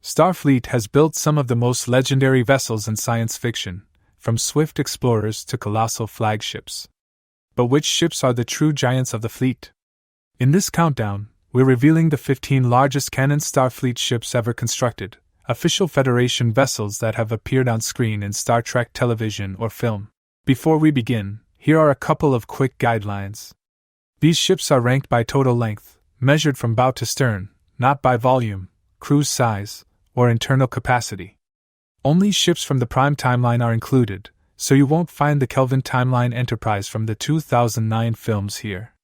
Starfleet has built some of the most legendary vessels in science fiction, from swift explorers to colossal flagships. But which ships are the true giants of the fleet? In this countdown, we're revealing the 15 largest canon Starfleet ships ever constructed, official Federation vessels that have appeared on screen in Star Trek television or film. Before we begin, here are a couple of quick guidelines. These ships are ranked by total length, measured from bow to stern, not by volume, cruise size, or internal capacity. Only ships from the Prime timeline are included, so you won't find the Kelvin-timeline Enterprise from the 2009 films here.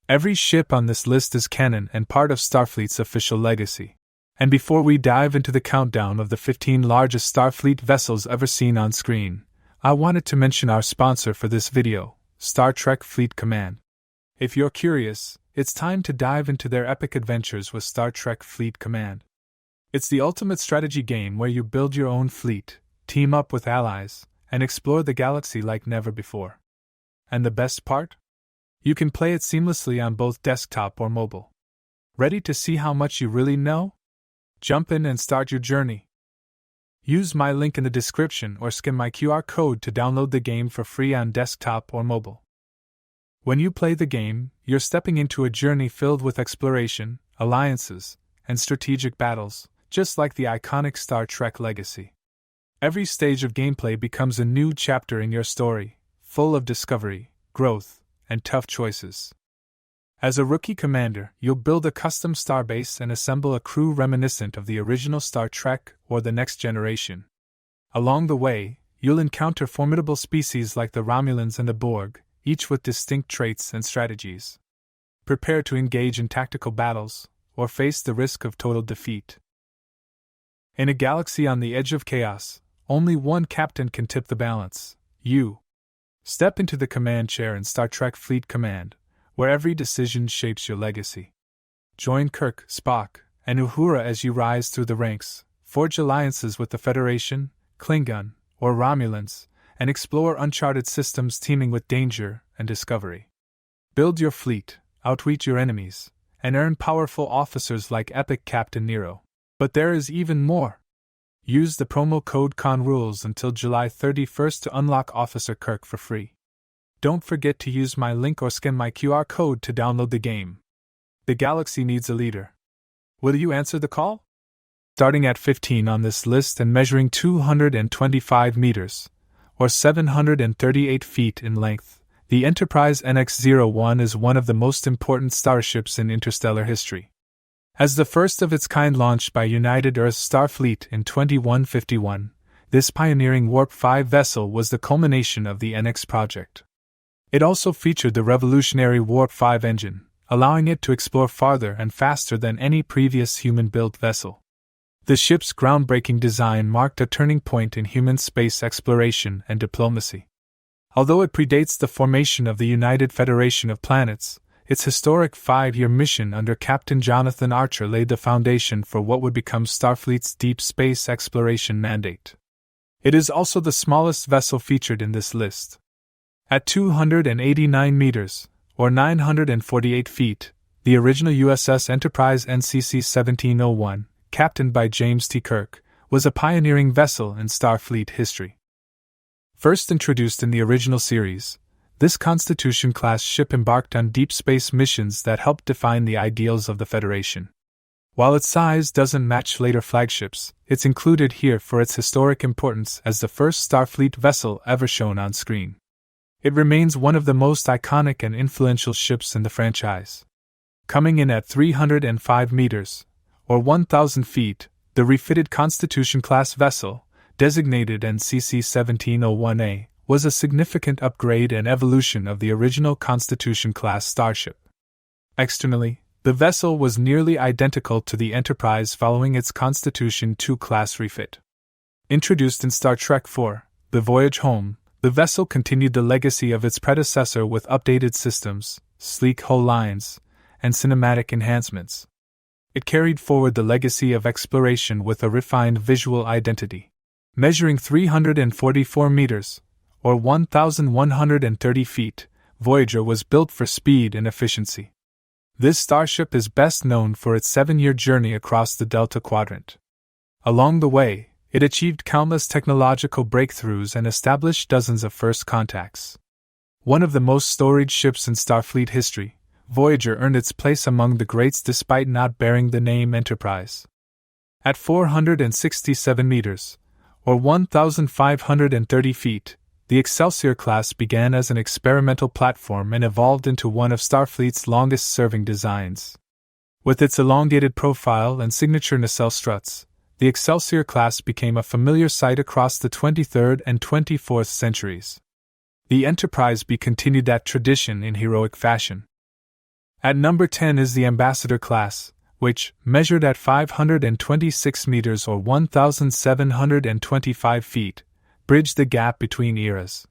Every ship on this list is canon and part of Starfleet's official legacy. And before we dive into the countdown of the 15 largest Starfleet vessels ever seen on screen, I wanted to mention our sponsor for this video, Star Trek Fleet Command. If you're curious, it's time to dive into their epic adventures with Star Trek Fleet Command. It's the ultimate strategy game where you build your own fleet, team up with allies, and explore the galaxy like never before. And the best part? You can play it seamlessly on both desktop or mobile. Ready to see how much you really know? Jump in and start your journey. Use my link in the description or scan my QR code to download the game for free on desktop or mobile. When you play the game, you're stepping into a journey filled with exploration, alliances, and strategic battles, just like the iconic Star Trek legacy. Every stage of gameplay becomes a new chapter in your story, full of discovery, growth, and tough choices. As a rookie commander, you'll build a custom starbase and assemble a crew reminiscent of the original Star Trek or the Next Generation. Along the way, you'll encounter formidable species like the Romulans and the Borg, each with distinct traits and strategies. Prepare to engage in tactical battles, or face the risk of total defeat. In a galaxy on the edge of chaos, only one captain can tip the balance: you. Step into the command chair in Star Trek Fleet Command, where every decision shapes your legacy. Join Kirk, Spock, and Uhura as you rise through the ranks, forge alliances with the Federation, Klingon, or Romulans, and explore uncharted systems teeming with danger and discovery. Build your fleet, outwit your enemies, and earn powerful officers like epic Captain Nero. But there is even more. Use the promo code CONRULES until July 31st to unlock Officer Kirk for free. Don't forget to use my link or scan my QR code to download the game. The galaxy needs a leader. Will you answer the call? Starting at 15 on this list and measuring 225 meters, or 738 feet in length, the Enterprise NX-01 is one of the most important starships in interstellar history. As the first of its kind launched by United Earth Starfleet in 2151, this pioneering Warp 5 vessel was the culmination of the NX project. It also featured the revolutionary Warp 5 engine, allowing it to explore farther and faster than any previous human-built vessel. The ship's groundbreaking design marked a turning point in human space exploration and diplomacy. Although it predates the formation of the United Federation of Planets, its historic 5-year mission under Captain Jonathan Archer laid the foundation for what would become Starfleet's deep space exploration mandate. It is also the smallest vessel featured in this list. At 289 meters, or 948 feet, the original USS Enterprise-NCC 1701, captained by James T. Kirk, was a pioneering vessel in Starfleet history. First introduced in the original series, this Constitution-class ship embarked on deep space missions that helped define the ideals of the Federation. While its size doesn't match later flagships, it's included here for its historic importance as the first Starfleet vessel ever shown on screen. It remains one of the most iconic and influential ships in the franchise. Coming in at 305 meters, or 1,000 feet, the refitted Constitution-class vessel, designated NCC 1701A, was a significant upgrade and evolution of the original Constitution-class starship. Externally, the vessel was nearly identical to the Enterprise following its Constitution II-class refit. Introduced in Star Trek IV, The Voyage Home, the vessel continued the legacy of its predecessor with updated systems, sleek hull lines, and cinematic enhancements. It carried forward the legacy of exploration with a refined visual identity. Measuring 344 meters, or 1,130 feet, Voyager was built for speed and efficiency. This starship is best known for its 7-year journey across the Delta Quadrant. Along the way, it achieved countless technological breakthroughs and established dozens of first contacts. One of the most storied ships in Starfleet history, Voyager earned its place among the greats despite not bearing the name Enterprise. At 467 meters, or 1,530 feet, the Excelsior-class began as an experimental platform and evolved into one of Starfleet's longest-serving designs. With its elongated profile and signature nacelle struts, the Excelsior-class became a familiar sight across the 23rd and 24th centuries. The Enterprise-B continued that tradition in heroic fashion. At number 10 is the Ambassador-class, which, measured at 526 meters or 1,725 feet, bridged the gap between eras.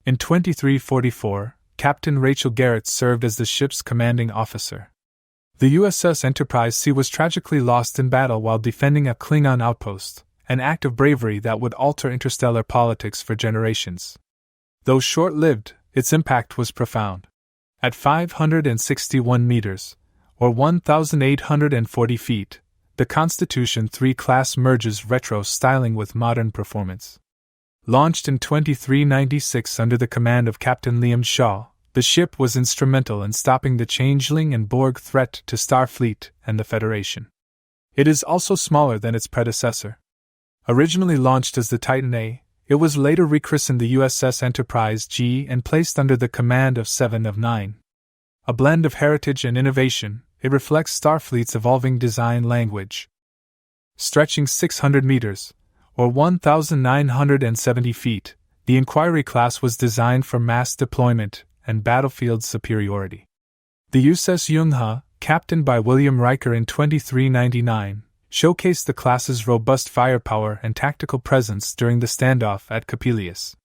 In 2344, Captain Rachel Garrett served as the ship's commanding officer. The USS Enterprise-C was tragically lost in battle while defending a Klingon outpost, an act of bravery that would alter interstellar politics for generations. Though short-lived, its impact was profound. At 561 meters, or 1,840 feet, the Constitution III class merges retro styling with modern performance. Launched in 2396 under the command of Captain Liam Shaw, the ship was instrumental in stopping the Changeling and Borg threat to Starfleet and the Federation. It is also smaller than its predecessor. Originally launched as the Titan A, it was later rechristened the USS Enterprise-G and placed under the command of 7 of 9. A blend of heritage and innovation, it reflects Starfleet's evolving design language. Stretching 600 meters, or 1,970 feet, the Inquiry class was designed for mass deployment and battlefield superiority. The USS Zheng He, captained by William Riker in 2399, showcased the class's robust firepower and tactical presence during the standoff at Coppelius.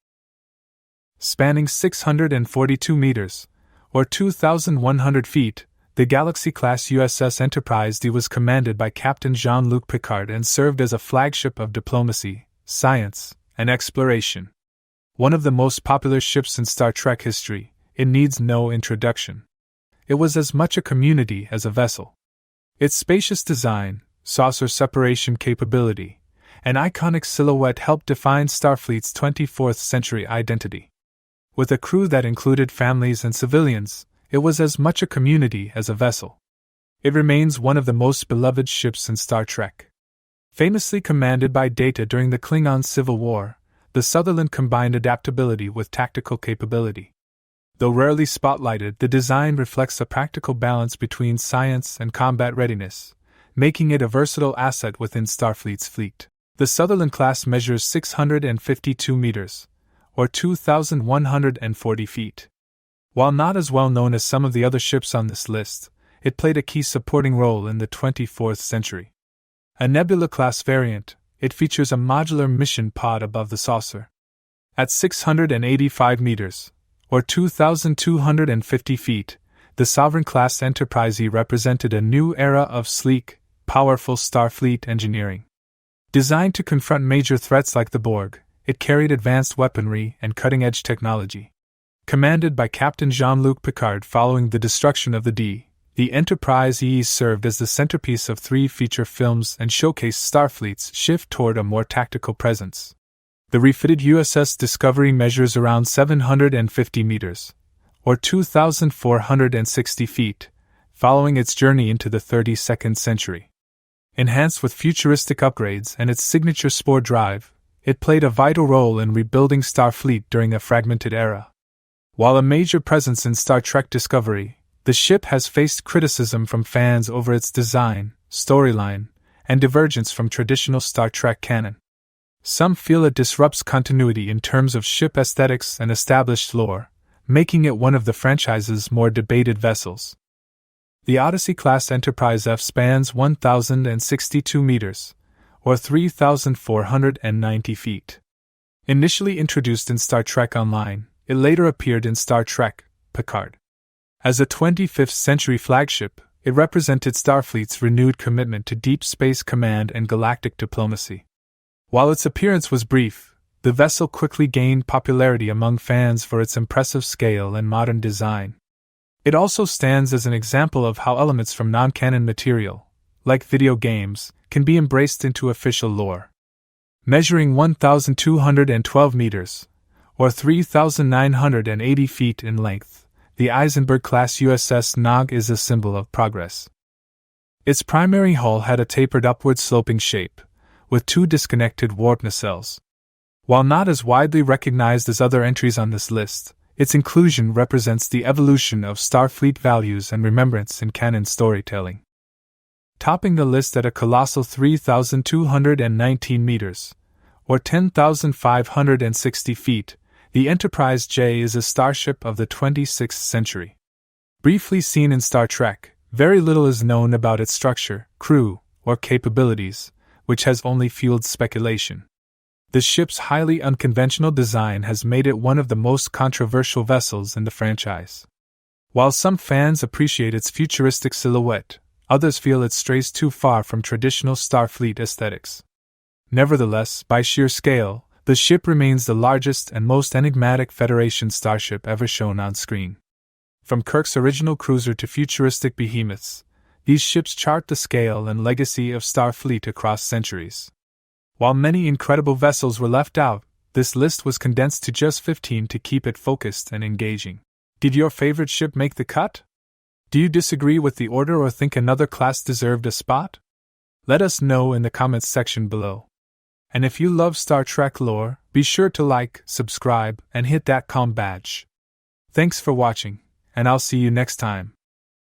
Spanning 642 meters, or 2,100 feet, the Galaxy-class USS Enterprise-D was commanded by Captain Jean-Luc Picard and served as a flagship of diplomacy, science, and exploration. One of the most popular ships in Star Trek history, it needs no introduction. It was as much a community as a vessel. Its spacious design, saucer separation capability, and iconic silhouette helped define Starfleet's 24th century identity. With a crew that included families and civilians, it was as much a community as a vessel. It remains one of the most beloved ships in Star Trek. Famously commanded by Data during the Klingon Civil War, the Sutherland combined adaptability with tactical capability. Though rarely spotlighted, the design reflects a practical balance between science and combat readiness, making it a versatile asset within Starfleet's fleet. The Sutherland-class measures 652 meters, or 2,140 feet. While not as well known as some of the other ships on this list, it played a key supporting role in the 24th century. A Nebula-class variant, it features a modular mission pod above the saucer. At 685 meters, or 2,250 feet, the Sovereign-class Enterprise-E represented a new era of sleek, powerful Starfleet engineering. Designed to confront major threats like the Borg, it carried advanced weaponry and cutting-edge technology. Commanded by Captain Jean-Luc Picard following the destruction of the D, the Enterprise-E served as the centerpiece of 3 feature films and showcased Starfleet's shift toward a more tactical presence. The refitted USS Discovery measures around 750 meters, or 2,460 feet, following its journey into the 32nd century. Enhanced with futuristic upgrades and its signature spore drive, it played a vital role in rebuilding Starfleet during a fragmented era. While a major presence in Star Trek Discovery, the ship has faced criticism from fans over its design, storyline, and divergence from traditional Star Trek canon. Some feel it disrupts continuity in terms of ship aesthetics and established lore, making it one of the franchise's more debated vessels. The Odyssey-class Enterprise-F spans 1,062 meters, or 3,490 feet. Initially introduced in Star Trek Online, it later appeared in Star Trek Picard. As a 25th century flagship, it represented Starfleet's renewed commitment to deep space command and galactic diplomacy. While its appearance was brief, the vessel quickly gained popularity among fans for its impressive scale and modern design. It also stands as an example of how elements from non-canon material, like video games, can be embraced into official lore. Measuring 1,212 meters, or 3,980 feet in length, the Eisenberg-class USS Nog is a symbol of progress. Its primary hull had a tapered upward-sloping shape, with two disconnected warp nacelles. While not as widely recognized as other entries on this list, its inclusion represents the evolution of Starfleet values and remembrance in canon storytelling. Topping the list at a colossal 3,219 meters, or 10,560 feet, the Enterprise-J is a starship of the 26th century. Briefly seen in Star Trek, very little is known about its structure, crew, or capabilities, which has only fueled speculation. The ship's highly unconventional design has made it one of the most controversial vessels in the franchise. While some fans appreciate its futuristic silhouette, others feel it strays too far from traditional Starfleet aesthetics. Nevertheless, by sheer scale, the ship remains the largest and most enigmatic Federation starship ever shown on screen. From Kirk's original cruiser to futuristic behemoths, these ships chart the scale and legacy of Starfleet across centuries. While many incredible vessels were left out, this list was condensed to just 15 to keep it focused and engaging. Did your favorite ship make the cut? Do you disagree with the order or think another class deserved a spot? Let us know in the comments section below. And if you love Star Trek lore, be sure to like, subscribe, and hit that com badge. Thanks for watching, and I'll see you next time.